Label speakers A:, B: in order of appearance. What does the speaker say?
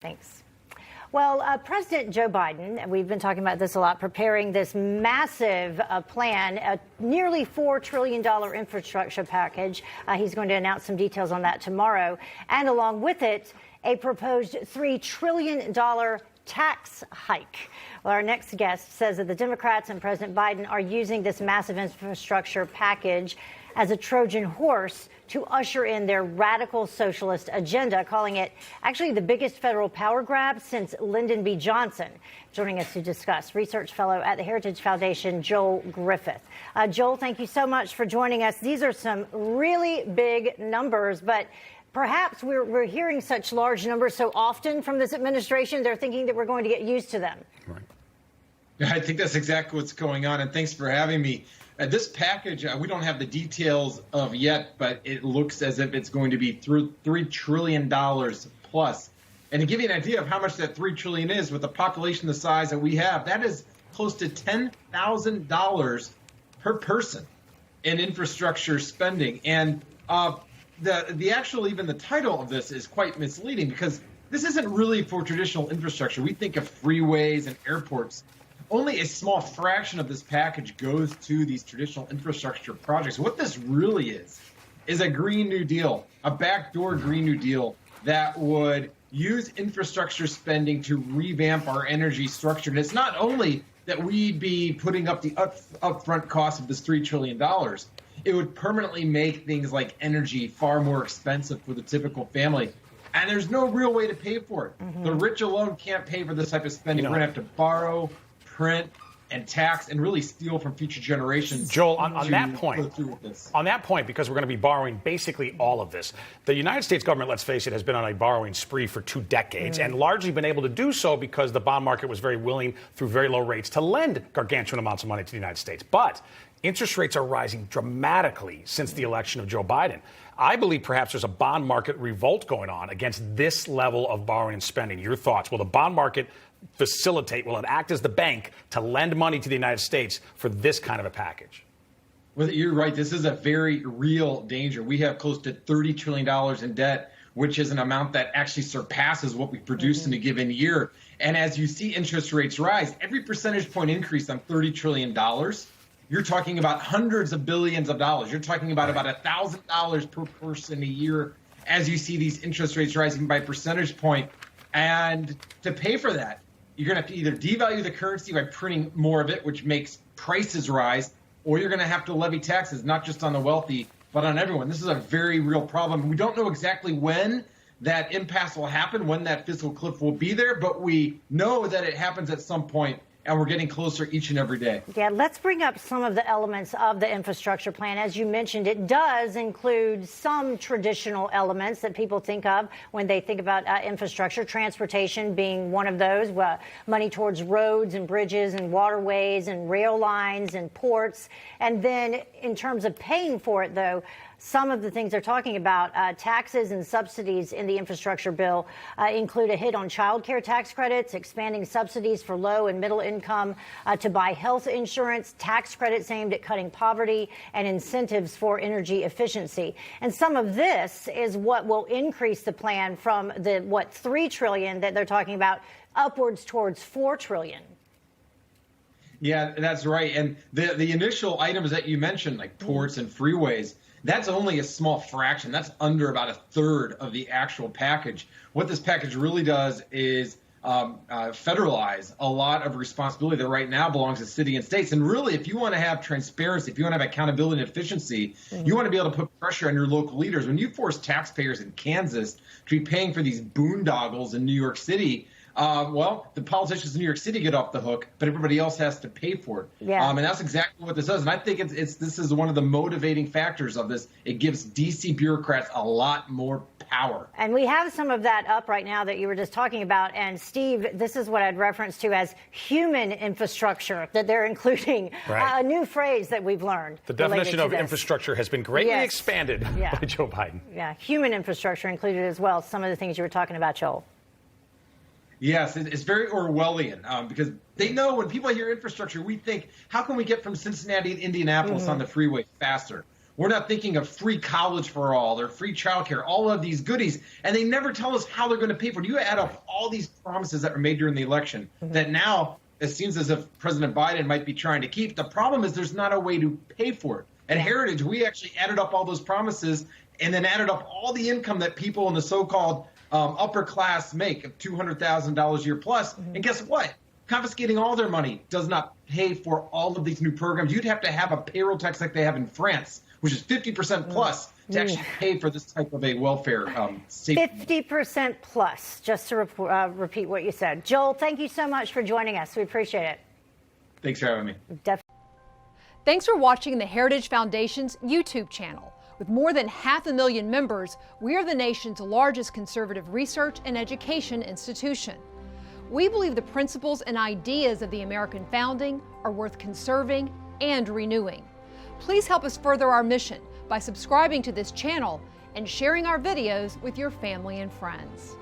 A: Thanks. Well, President Joe Biden, we've been talking about this a lot, preparing this massive plan, a nearly $4 trillion infrastructure package. He's going to announce some details on that tomorrow. And along with it, a proposed $3 trillion tax hike. Well, our next guest says that the Democrats and President Biden are using this massive infrastructure package as a Trojan horse to usher in their radical socialist agenda, calling it actually the biggest federal power grab since Lyndon B. Johnson. Joining us to discuss, research fellow at the Heritage Foundation, Joel Griffith. Joel, thank you so much for joining us. These are some really big numbers, but perhaps we're hearing such large numbers so often from this administration, they're thinking that we're going to get used to them.
B: Right. I think that's exactly what's going on, and thanks for having me. This package, we don't have the details of yet, but it looks as if it's going to be through $3 trillion plus. And to give you an idea of how much that $3 trillion is, with the population the size that we have, that is close to $10,000 per person in infrastructure spending. And the actual, even the title of this is quite misleading, because this isn't really for traditional infrastructure. We think of freeways and airports. Only a small fraction of this package goes to these traditional infrastructure projects. What this really is a Green New Deal, a backdoor Green New Deal that would use infrastructure spending to revamp our energy structure. And it's not only that we'd be putting up the upfront cost of this $3 trillion, it would permanently make things like energy far more expensive for the typical family. And there's no real way to pay for it. Mm-hmm. The rich alone can't pay for this type of spending. We're going to have to borrow, print, and tax, and really steal from future generations.
C: Joel, on that point, because we're going to be borrowing basically all of this, the United States government, let's face it, has been on a borrowing spree for 2 decades, and largely been able to do so because the bond market was very willing, through very low rates, to lend gargantuan amounts of money to the United States. But interest rates are rising dramatically since the election of Joe Biden. I believe perhaps there's a bond market revolt going on against this level of borrowing and spending. Your thoughts? Will the bond market facilitate, will it act as the bank to lend money to the United States for this kind of a package?
B: Well, you're right. This is a very real danger. We have close to $30 trillion in debt, which is an amount that actually surpasses what we produce in a given year. And as you see interest rates rise, every percentage point increase on $30 trillion, you're talking about hundreds of billions of dollars. You're talking about $1,000 per person a year as you see these interest rates rising by percentage point. And to pay for that, you're going to have to either devalue the currency by printing more of it, which makes prices rise, or you're going to have to levy taxes, not just on the wealthy, but on everyone. This is a very real problem. We don't know exactly when that impasse will happen, when that fiscal cliff will be there, but we know that it happens at some point, and we're getting closer each and every day.
A: Yeah, let's bring up some of the elements of the infrastructure plan. As you mentioned, it does include some traditional elements that people think of when they think about infrastructure, transportation being one of those, money towards roads and bridges and waterways and rail lines and ports. And then in terms of paying for it, though, some of the things they're talking about, taxes and subsidies in the infrastructure bill, include a hit on child care tax credits, expanding subsidies for low and middle income to buy health insurance, tax credits aimed at cutting poverty, and incentives for energy efficiency. And some of this is what will increase the plan from the, $3 trillion that they're talking about upwards towards $4 trillion.
B: Yeah, that's right. And the initial items that you mentioned, like ports and freeways, that's only a small fraction. That's under about a third of the actual package. What this package really does is federalize a lot of responsibility that right now belongs to city and states. And really, if you want to have transparency, if you want to have accountability and efficiency, you want to be able to put pressure on your local leaders. When you force taxpayers in Kansas to be paying for these boondoggles in New York City, well, the politicians in New York City get off the hook, but everybody else has to pay for it.
A: Yeah.
B: And that's exactly what this does. And I think this is one of the motivating factors of this. It gives D.C. bureaucrats a lot more power.
A: And we have some of that up right now that you were just talking about. And, Steve, this is what I'd reference to as human infrastructure, that they're including a new phrase that we've learned.
C: The definition of infrastructure has been greatly expanded by Joe Biden.
A: Yeah, human infrastructure included as well. Some of the things you were talking about, Joel.
B: Yes, it's very Orwellian because they know when people hear infrastructure, we think, how can we get from Cincinnati to Indianapolis on the freeway faster? We're not thinking of free college for all or free childcare, all of these goodies, and they never tell us how they're going to pay for it. You add up all these promises that were made during the election that now it seems as if President Biden might be trying to keep. The problem is there's not a way to pay for it. At Heritage, we actually added up all those promises and then added up all the income that people in the so-called upper class make of $200,000 a year plus. And guess what? Confiscating all their money does not pay for all of these new programs. You'd have to have a payroll tax like they have in France, which is 50% plus to actually pay for this type of a welfare safety.
A: 50% plus, just to repeat what you said. Joel, thank you so much for joining us. We appreciate it.
B: Thanks for having me.
D: Thanks for watching the Heritage Foundation's YouTube channel. With more than 500,000 members, we are the nation's largest conservative research and education institution. We believe the principles and ideas of the American founding are worth conserving and renewing. Please help us further our mission by subscribing to this channel and sharing our videos with your family and friends.